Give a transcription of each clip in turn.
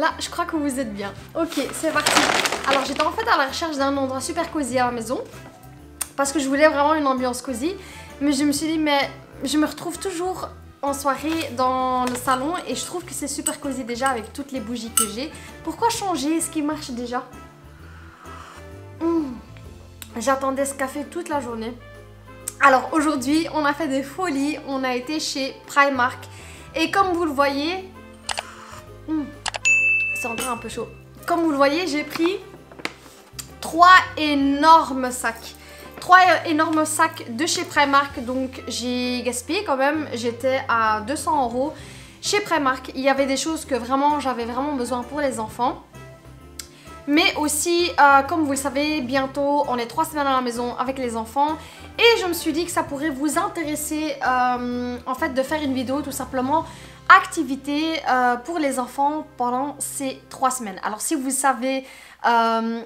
Là, je crois que vous êtes bien. Ok, c'est parti. Alors, j'étais en fait à la recherche d'un endroit super cosy à la maison. Parce que je voulais vraiment une ambiance cosy. Mais je me suis dit, mais je me retrouve toujours en soirée dans le salon. Et je trouve que c'est super cosy déjà avec toutes les bougies que j'ai. Pourquoi changer ce qui marche déjà? J'attendais ce café toute la journée. Alors aujourd'hui, on a fait des folies. On a été chez Primark. Et comme vous le voyez... c'est encore un peu chaud. Comme vous le voyez, j'ai pris 3 énormes sacs. 3 énormes sacs de chez Primark. Donc j'ai gaspillé quand même. J'étais à 200 € chez Primark. Il y avait des choses que vraiment j'avais vraiment besoin pour les enfants. Mais aussi, comme vous le savez, bientôt on est 3 semaines à la maison avec les enfants. Et je me suis dit que ça pourrait vous intéresser en fait de faire une vidéo tout simplement activité pour les enfants pendant ces 3 semaines. Alors si vous savez,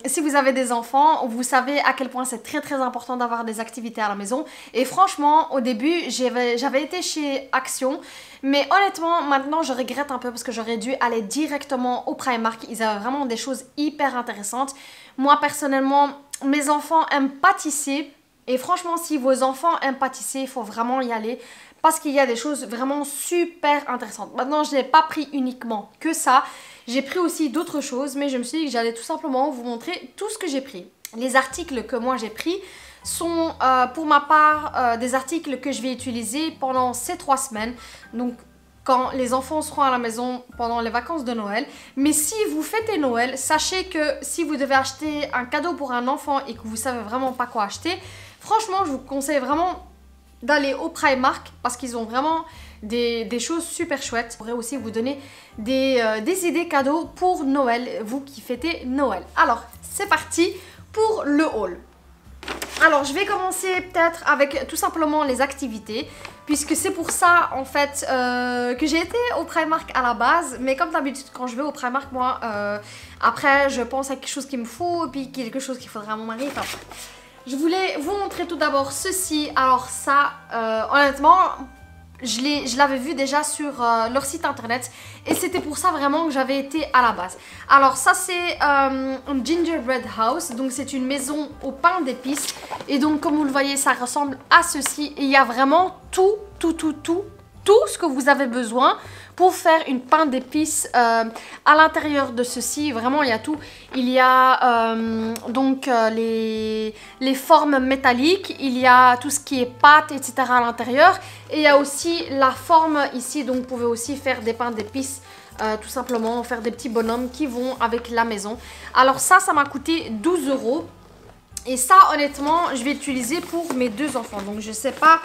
si vous avez des enfants, vous savez à quel point c'est très important d'avoir des activités à la maison. Et franchement, au début, j'avais été chez Action. Mais honnêtement, maintenant, je regrette un peu parce que j'aurais dû aller directement au Primark. Ils avaient vraiment des choses hyper intéressantes. Moi, personnellement, mes enfants aiment pâtisser. Et franchement, si vos enfants aiment pâtisser, il faut vraiment y aller. Parce qu'il y a des choses vraiment super intéressantes. Maintenant, je n'ai pas pris uniquement que ça. J'ai pris aussi d'autres choses. Mais je me suis dit que j'allais tout simplement vous montrer tout ce que j'ai pris. Les articles que moi j'ai pris sont pour ma part des articles que je vais utiliser pendant ces 3 semaines. Donc quand les enfants seront à la maison pendant les vacances de Noël. Mais si vous fêtez Noël, sachez que si vous devez acheter un cadeau pour un enfant et que vous savez vraiment pas quoi acheter, franchement je vous conseille vraiment d'aller au Primark parce qu'ils ont vraiment des choses super chouettes. Je pourrais aussi vous donner des idées cadeaux pour Noël, vous qui fêtez Noël. Alors c'est parti pour le haul. Alors je vais commencer peut-être avec tout simplement les activités, puisque c'est pour ça en fait que j'ai été au Primark à la base. Mais comme d'habitude quand je vais au Primark, moi après je pense à quelque chose qu'il me faut et puis quelque chose qu'il faudra à mon mari. Enfin, je voulais vous montrer tout d'abord ceci. Alors ça honnêtement je l'avais vu déjà sur leur site internet et c'était pour ça vraiment que j'avais été à la base. Alors ça c'est un gingerbread house, donc c'est une maison au pain d'épices et donc comme vous le voyez ça ressemble à ceci et il y a vraiment tout ce que vous avez besoin pour faire une pain d'épices à l'intérieur de ceci. Vraiment il y a tout. Il y a donc les formes métalliques, il y a tout ce qui est pâte etc à l'intérieur et il y a aussi la forme ici, donc vous pouvez aussi faire des pains d'épices tout simplement, faire des petits bonhommes qui vont avec la maison. Alors ça m'a coûté 12 € et ça honnêtement je vais l'utiliser pour mes 2 enfants. Donc je sais pas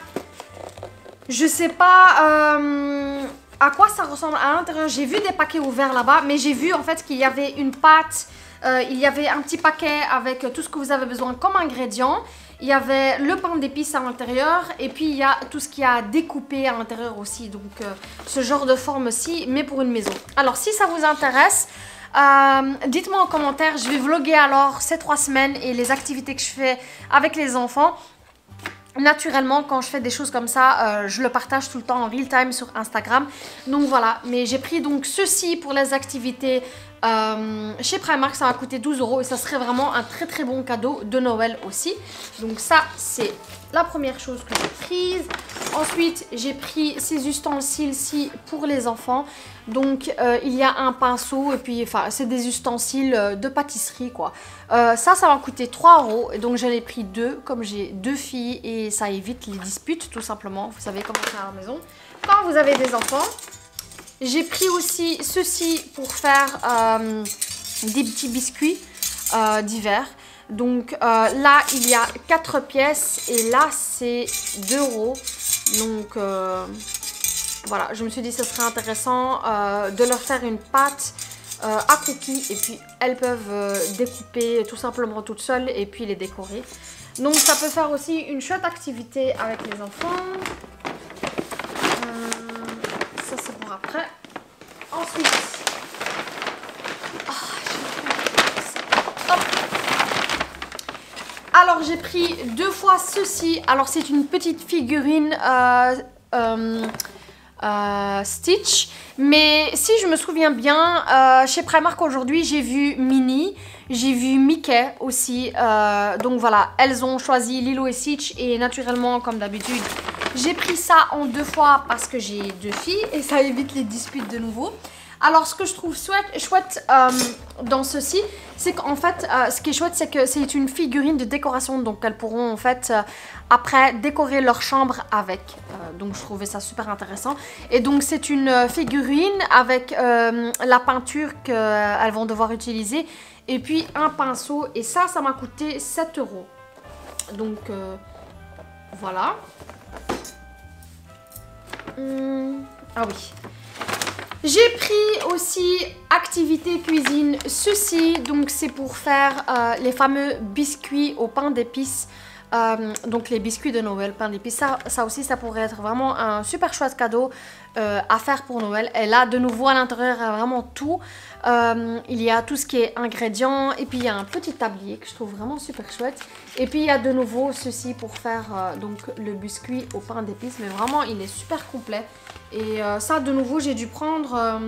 à quoi ça ressemble à l'intérieur. J'ai vu des paquets ouverts là-bas, mais j'ai vu en fait qu'il y avait une pâte, il y avait un petit paquet avec tout ce que vous avez besoin comme ingrédients. Il y avait le pain d'épices à l'intérieur et puis il y a tout ce qu'il y a à découper à l'intérieur aussi. Donc ce genre de forme-ci, mais pour une maison. Alors si ça vous intéresse, dites-moi en commentaire. Je vais vlogger alors ces 3 semaines et les activités que je fais avec les enfants. Naturellement, quand je fais des choses comme ça, je le partage tout le temps en real time sur Instagram. Donc voilà, mais j'ai pris donc ceci pour les activités chez Primark. Ça m'a coûté 12 € et ça serait vraiment un très bon cadeau de Noël aussi. Donc ça, c'est la première chose que j'ai prise. Ensuite, j'ai pris ces ustensiles-ci pour les enfants. Donc il y a un pinceau et puis enfin c'est des ustensiles de pâtisserie quoi. Ça m'a coûté 3 € et donc j'en ai pris 2 comme j'ai 2 filles et ça évite les disputes tout simplement. Vous savez comment faire à la maison quand vous avez des enfants. J'ai pris aussi ceci pour faire des petits biscuits d'hiver. Donc là il y a 4 pièces et là c'est 2 €. Donc voilà, je me suis dit que ce serait intéressant de leur faire une pâte à cookies et puis elles peuvent découper tout simplement toutes seules et puis les décorer. Donc ça peut faire aussi une chouette activité avec les enfants. Ça c'est pour après. Ensuite, alors j'ai pris 2 fois ceci. Alors c'est une petite figurine Stitch, Mais si je me souviens bien, chez Primark aujourd'hui, j'ai vu Minnie, j'ai vu Mickey aussi. Donc voilà, elles ont choisi Lilo et Stitch et naturellement, comme d'habitude, j'ai pris ça en 2 fois parce que j'ai 2 filles et ça évite les disputes de nouveau. Alors, ce que je trouve chouette dans ceci, c'est qu'en fait, ce qui est chouette, c'est que c'est une figurine de décoration. Donc, elles pourront en fait, après, décorer leur chambre avec. Donc, je trouvais ça super intéressant. Et donc, c'est une figurine avec la peinture qu'elles vont devoir utiliser. Et puis, un pinceau. Et ça m'a coûté 7 €. Donc, voilà. Ah oui. J'ai pris aussi activité cuisine ceci, donc c'est pour faire les fameux biscuits au pain d'épices, donc les biscuits de Noël, pain d'épices, ça aussi ça pourrait être vraiment un super chouette cadeau à faire pour Noël. Et là de nouveau à l'intérieur il y a vraiment tout, il y a tout ce qui est ingrédients et puis il y a un petit tablier que je trouve vraiment super chouette. Et puis il y a de nouveau ceci pour faire donc le biscuit au pain d'épices, mais vraiment il est super complet. Et ça de nouveau j'ai dû prendre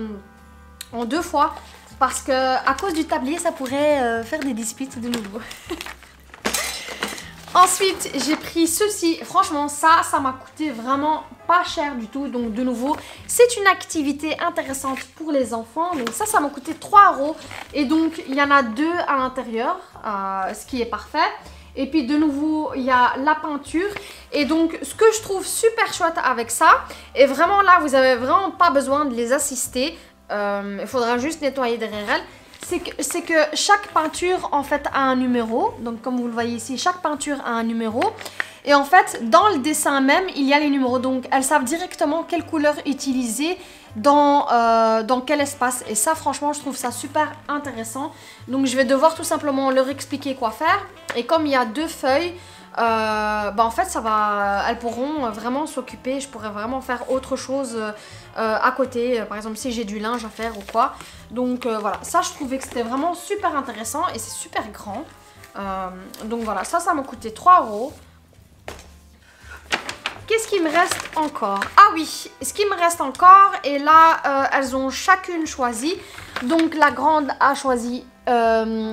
en 2 fois parce que à cause du tablier ça pourrait faire des disputes de nouveau. Ensuite j'ai pris ceci, franchement ça m'a coûté vraiment pas cher du tout. Donc de nouveau c'est une activité intéressante pour les enfants. Donc ça m'a coûté 3 €. Et donc il y en a 2 à l'intérieur, ce qui est parfait. Et puis de nouveau, il y a la peinture. Et donc, ce que je trouve super chouette avec ça, et vraiment là, vous n'avez vraiment pas besoin de les assister. Il faudra juste nettoyer derrière elles. C'est que chaque peinture, en fait, a un numéro. Donc, comme vous le voyez ici, chaque peinture a un numéro. Et en fait, dans le dessin même, il y a les numéros. Donc, elles savent directement quelle couleur utiliser dans quel espace. Et ça, franchement, je trouve ça super intéressant. Donc, je vais devoir tout simplement leur expliquer quoi faire. Et comme il y a 2 feuilles, en fait, elles pourront vraiment s'occuper. Je pourrais vraiment faire autre chose à côté. Par exemple, si j'ai du linge à faire ou quoi. Donc, voilà. Ça, je trouvais que c'était vraiment super intéressant. Et c'est super grand. Donc, voilà. Ça m'a coûté 3 €. Qu'est-ce qui me reste encore? Ah oui, ce qui me reste encore, et là, elles ont chacune choisi. Donc, la grande a choisi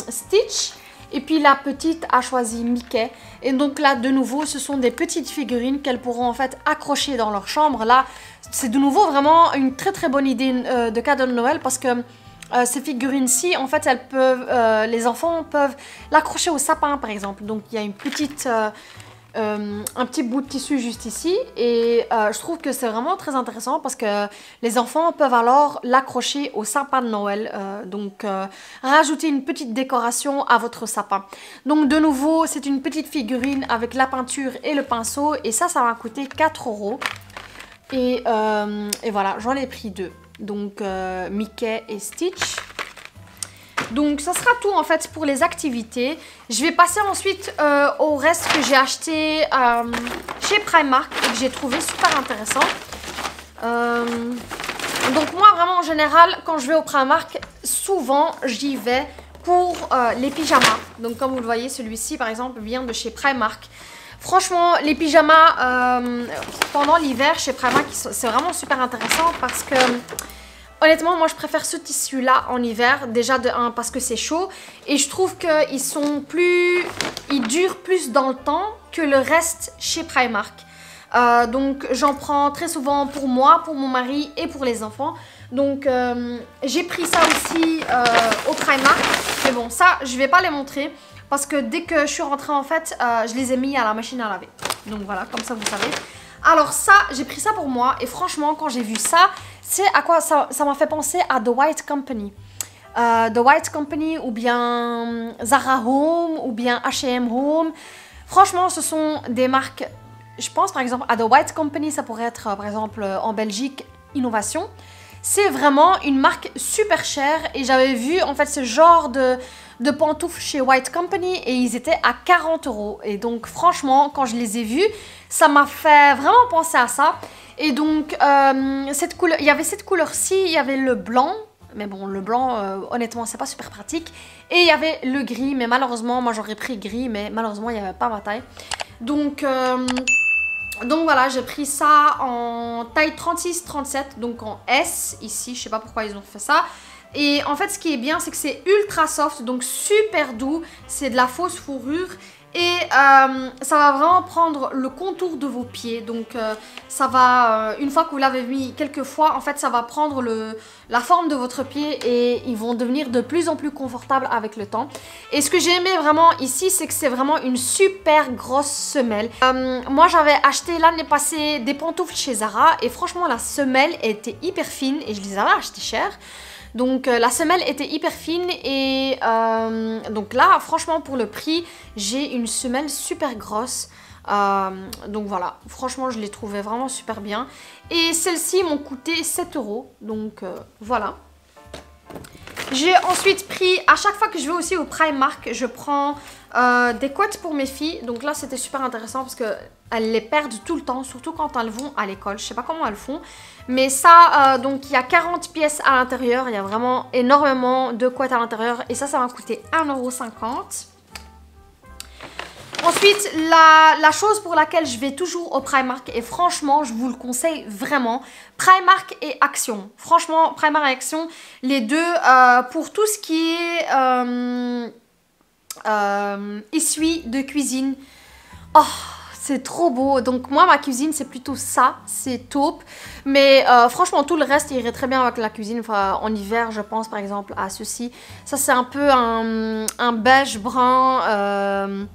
Stitch, et puis la petite a choisi Mickey. Et donc là, de nouveau, ce sont des petites figurines qu'elles pourront en fait accrocher dans leur chambre. Là, c'est de nouveau vraiment une très bonne idée de cadeau de Noël parce que ces figurines-ci, en fait, les enfants peuvent l'accrocher au sapin, par exemple. Donc, il y a une petite... un petit bout de tissu juste ici et je trouve que c'est vraiment très intéressant parce que les enfants peuvent alors l'accrocher au sapin de Noël, donc rajouter une petite décoration à votre sapin. Donc de nouveau c'est une petite figurine avec la peinture et le pinceau et ça m'a coûté 4 € et voilà, j'en ai pris 2, donc Mickey et Stitch. Donc ça sera tout en fait pour les activités. Je vais passer ensuite au reste que j'ai acheté chez Primark et que j'ai trouvé super intéressant. Donc moi vraiment en général quand je vais au Primark, souvent j'y vais pour les pyjamas. Donc comme vous le voyez, celui-ci par exemple vient de chez Primark. Franchement les pyjamas pendant l'hiver chez Primark c'est vraiment super intéressant parce que... Honnêtement, moi je préfère ce tissu-là en hiver, déjà de 1 parce que c'est chaud et je trouve qu'ils durent plus dans le temps que le reste chez Primark. Donc j'en prends très souvent pour moi, pour mon mari et pour les enfants. Donc j'ai pris ça aussi au Primark, mais bon ça je vais pas les montrer parce que dès que je suis rentrée en fait, je les ai mis à la machine à laver. Donc voilà, comme ça vous savez. Alors ça, j'ai pris ça pour moi et franchement quand j'ai vu ça, c'est à quoi ça m'a fait penser à The White Company. The White Company ou bien Zara Home ou bien H&M Home. Franchement ce sont des marques, je pense par exemple à The White Company, ça pourrait être par exemple en Belgique Innovation. C'est vraiment une marque super chère et j'avais vu en fait ce genre de pantoufles chez White Company et ils étaient à 40 €. Et donc franchement quand je les ai vus, ça m'a fait vraiment penser à ça. Et donc cette couleur, il y avait cette couleur-ci, il y avait le blanc. Mais bon, le blanc, honnêtement, c'est pas super pratique. Et il y avait le gris, mais malheureusement, moi j'aurais pris gris, mais malheureusement, il n'y avait pas ma taille. Donc Donc voilà, j'ai pris ça en taille 36-37, donc en S ici, je sais pas pourquoi ils ont fait ça. Et en fait, ce qui est bien, c'est que c'est ultra soft, donc super doux, c'est de la fausse fourrure. Et ça va vraiment prendre le contour de vos pieds. Donc ça va, une fois que vous l'avez mis quelques fois, en fait ça va prendre la forme de votre pied et ils vont devenir de plus en plus confortables avec le temps. Et ce que j'ai aimé vraiment ici, c'est que c'est vraiment une super grosse semelle. Moi j'avais acheté l'année passée des pantoufles chez Zara et franchement la semelle était hyper fine et je les avais achetées cher. Donc la semelle était hyper fine et donc là franchement pour le prix j'ai une semelle super grosse. Donc voilà, franchement je les trouvais vraiment super bien. Et celles-ci m'ont coûté 7 €. Donc voilà. J'ai ensuite pris, à chaque fois que je vais aussi au Primark, je prends des couettes pour mes filles. Donc là c'était super intéressant parce qu'elles les perdent tout le temps, surtout quand elles vont à l'école. Je sais pas comment elles font. Mais ça, donc il y a 40 pièces à l'intérieur. Il y a vraiment énormément de couettes à l'intérieur. Et ça m'a coûté 1,50 €. Ensuite, la chose pour laquelle je vais toujours au Primark, et franchement, je vous le conseille vraiment, Primark et Action. Franchement, Primark et Action, les deux, pour tout ce qui est essuie de cuisine. Oh, c'est trop beau. Donc moi, ma cuisine, c'est plutôt ça, c'est taupe. Mais franchement, tout le reste irait très bien avec la cuisine. Enfin, en hiver, je pense par exemple à ceci. Ça, c'est un peu un beige brun...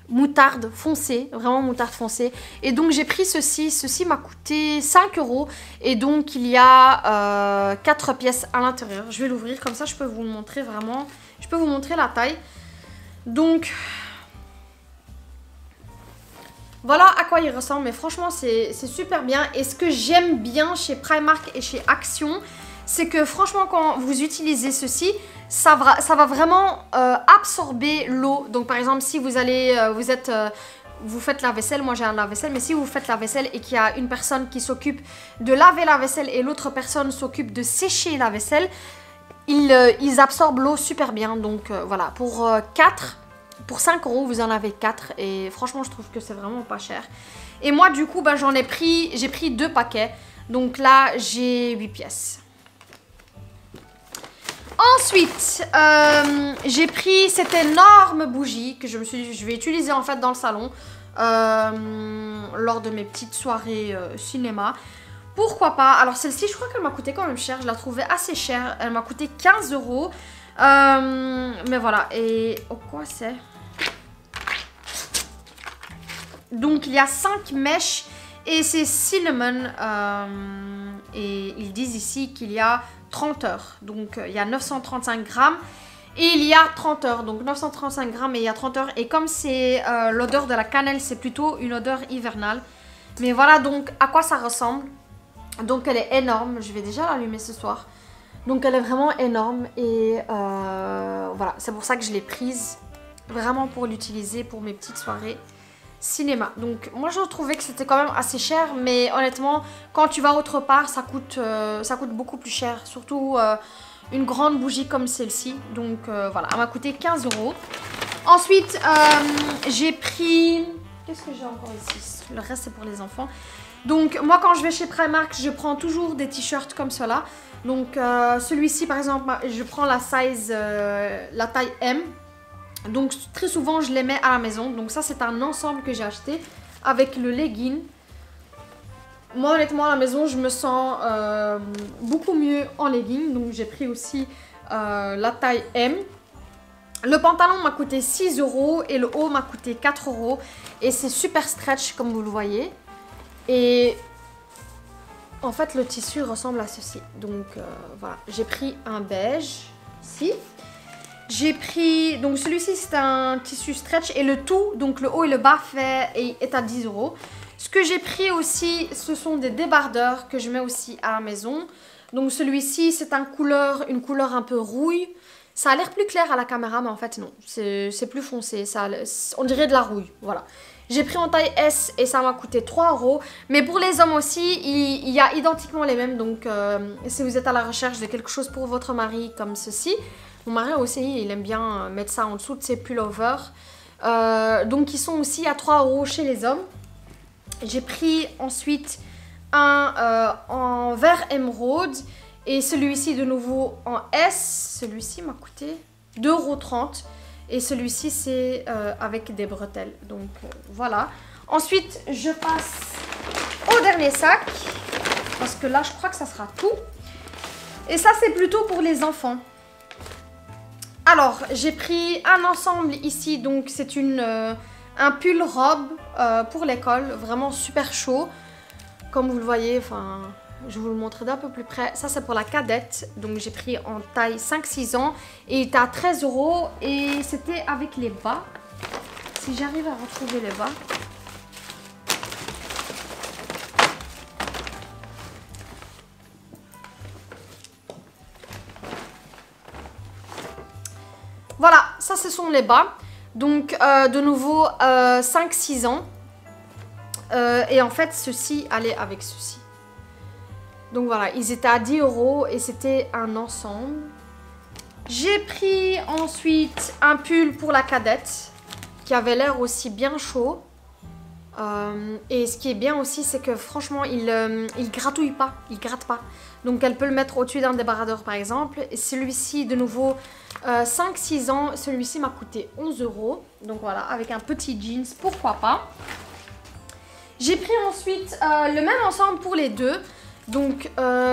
moutarde foncée, vraiment moutarde foncée. Et donc j'ai pris ceci m'a coûté 5 €. Et donc il y a 4 pièces à l'intérieur. Je vais l'ouvrir comme ça, je peux vous le montrer vraiment. Je peux vous montrer la taille. Donc voilà à quoi il ressemble. Mais franchement c'est super bien. Et ce que j'aime bien chez Primark et chez Action, c'est que franchement quand vous utilisez ceci, ça va vraiment absorber l'eau. Donc par exemple si vous allez, vous faites la vaisselle, moi j'ai un lave-vaisselle, mais si vous faites la vaisselle et qu'il y a une personne qui s'occupe de laver la vaisselle et l'autre personne s'occupe de sécher la vaisselle, ils absorbent l'eau super bien. Donc voilà, pour 5 € vous en avez 4 et franchement je trouve que c'est vraiment pas cher. Et moi du coup bah, j'ai pris 2 paquets. Donc là j'ai 8 pièces. Ensuite, j'ai pris cette énorme bougie que je vais utiliser en fait dans le salon lors de mes petites soirées cinéma. Pourquoi pas? Alors celle-ci, je crois qu'elle m'a coûté quand même cher. Je la trouvais assez chère. Elle m'a coûté 15 €. Mais voilà. Et oh, quoi c'est? Donc il y a 5 mèches et c'est cinnamon. Et ils disent ici qu'il y a 30 heures. Donc il y a 935 grammes et il y a 30 heures. Donc 935 grammes et il y a 30 heures. Et comme c'est l'odeur de la cannelle, c'est plutôt une odeur hivernale. Mais voilà donc à quoi ça ressemble. Donc elle est énorme. Je vais déjà l'allumer ce soir. Donc elle est vraiment énorme. Et voilà, c'est pour ça que je l'ai prise. Vraiment pour l'utiliser pour mes petites soirées cinéma. Donc moi je trouvais que c'était quand même assez cher, mais honnêtement quand tu vas autre part ça coûte beaucoup plus cher, surtout une grande bougie comme celle-ci. Donc voilà, elle m'a coûté 15 €. Ensuite j'ai pris, qu'est-ce que j'ai encore ici? Le reste c'est pour les enfants. Donc moi quand je vais chez Primark je prends toujours des t-shirts comme cela. Donc celui-ci par exemple je prends la taille M. Donc très souvent je les mets à la maison. Donc ça c'est un ensemble que j'ai acheté avec le legging. Moi honnêtement à la maison je me sens beaucoup mieux en legging. Donc j'ai pris aussi la taille M. Le pantalon m'a coûté 6 € et le haut m'a coûté 4 €. Et c'est super stretch comme vous le voyez. Et en fait le tissu ressemble à ceci. Donc voilà, j'ai pris un beige ici. J'ai pris, donc celui-ci c'est un tissu stretch et le tout, donc le haut et le bas est à 10 €. Ce que j'ai pris aussi, ce sont des débardeurs que je mets aussi à la maison. Donc celui-ci c'est une couleur un peu rouille. Ça a l'air plus clair à la caméra mais en fait non, c'est plus foncé, on dirait de la rouille, voilà. J'ai pris en taille S et ça m'a coûté 3 €. Mais pour les hommes aussi, il y a identiquement les mêmes. Donc si vous êtes à la recherche de quelque chose pour votre mari comme ceci. Mon mari aussi, il aime bien mettre ça en dessous de ses pullovers. Donc ils sont aussi à 3 € chez les hommes. J'ai pris ensuite un en vert émeraude et celui-ci de nouveau en S. Celui-ci m'a coûté 2,30 € et celui-ci c'est avec des bretelles. Donc voilà. Ensuite je passe au dernier sac parce que là je crois que ça sera tout. Et ça c'est plutôt pour les enfants. Alors j'ai pris un ensemble ici, donc c'est un pull robe pour l'école, vraiment super chaud. Comme vous le voyez, enfin, je vais vous le montrer d'un peu plus près. Ça, c'est pour la cadette. Donc, j'ai pris en taille 5-6 ans. Et il était à 13 €. Et c'était avec les bas. Si j'arrive à retrouver les bas. Voilà, ça, ce sont les bas. Donc, de nouveau, 5-6 ans. Et en fait, ceci allait avec ceci. Donc voilà, ils étaient à 10 € et c'était un ensemble. J'ai pris ensuite un pull pour la cadette qui avait l'air aussi bien chaud. Et ce qui est bien aussi, c'est que franchement, il gratouille pas, il gratte pas. Donc elle peut le mettre au-dessus d'un débardeur par exemple. Et celui-ci, de nouveau, 5-6 ans, celui-ci m'a coûté 11 €. Donc voilà, avec un petit jeans, pourquoi pas. J'ai pris ensuite le même ensemble pour les deux. Donc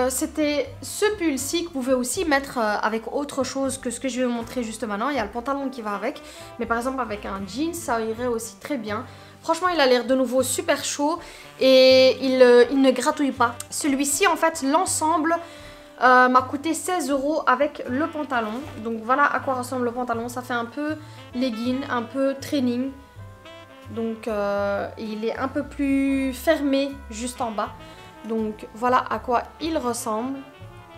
c'était ce pull-ci que vous pouvez aussi mettre avec autre chose que ce que je vais vous montrer juste maintenant. Il y a le pantalon qui va avec. Mais par exemple avec un jean, ça irait aussi très bien. Franchement, il a l'air de nouveau super chaud et il ne gratouille pas. Celui-ci, en fait, l'ensemble m'a coûté 16 € avec le pantalon. Donc voilà à quoi ressemble le pantalon. Ça fait un peu legging, un peu training. Donc il est un peu plus fermé juste en bas. Donc voilà à quoi il ressemble.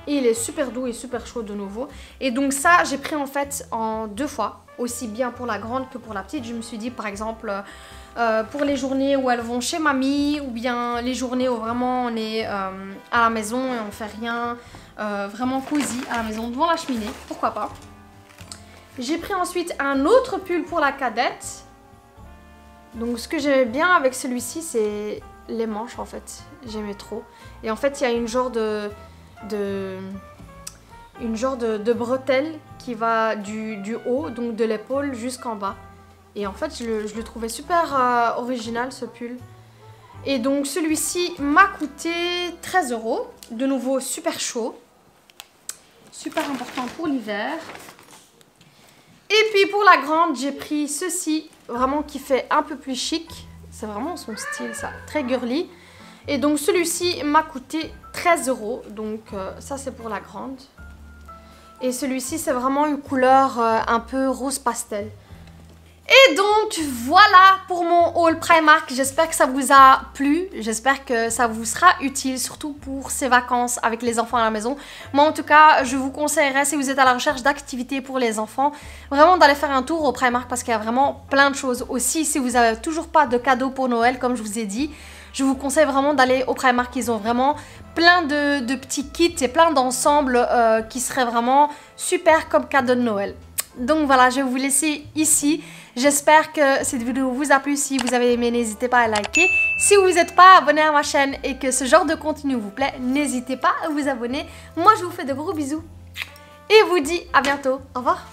Et il est super doux et super chaud de nouveau. Et donc ça j'ai pris en fait en 2 fois. Aussi bien pour la grande que pour la petite. Je me suis dit par exemple pour les journées où elles vont chez mamie. Ou bien les journées où vraiment on est à la maison et on fait rien. Vraiment cosy à la maison devant la cheminée. Pourquoi pas. J'ai pris ensuite un autre pull pour la cadette. Donc ce que j'aimais bien avec celui-ci, c'est les manches en fait. J'aimais trop. Et en fait, il y a une genre de bretelle qui va du haut, donc de l'épaule jusqu'en bas. Et en fait, je le trouvais super original ce pull. Et donc celui-ci m'a coûté 13 €. De nouveau, super chaud. Super important pour l'hiver. Et puis pour la grande, j'ai pris ceci, vraiment qui fait un peu plus chic. C'est vraiment son style ça, très girly. Et donc celui-ci m'a coûté 13 €. Donc ça c'est pour la grande. Et celui-ci c'est vraiment une couleur un peu rose pastel. Et donc voilà pour mon haul Primark, j'espère que ça vous a plu, j'espère que ça vous sera utile, surtout pour ces vacances avec les enfants à la maison. Moi en tout cas, je vous conseillerais, si vous êtes à la recherche d'activités pour les enfants, vraiment d'aller faire un tour au Primark parce qu'il y a vraiment plein de choses. Aussi, si vous n'avez toujours pas de cadeaux pour Noël, comme je vous ai dit, je vous conseille vraiment d'aller au Primark, ils ont vraiment plein de petits kits et plein d'ensembles qui seraient vraiment super comme cadeau de Noël. Donc voilà, je vais vous laisser ici. J'espère que cette vidéo vous a plu. Si vous avez aimé, n'hésitez pas à liker. Si vous n'êtes pas abonné à ma chaîne et que ce genre de contenu vous plaît, n'hésitez pas à vous abonner. Moi, je vous fais de gros bisous et vous dis à bientôt. Au revoir.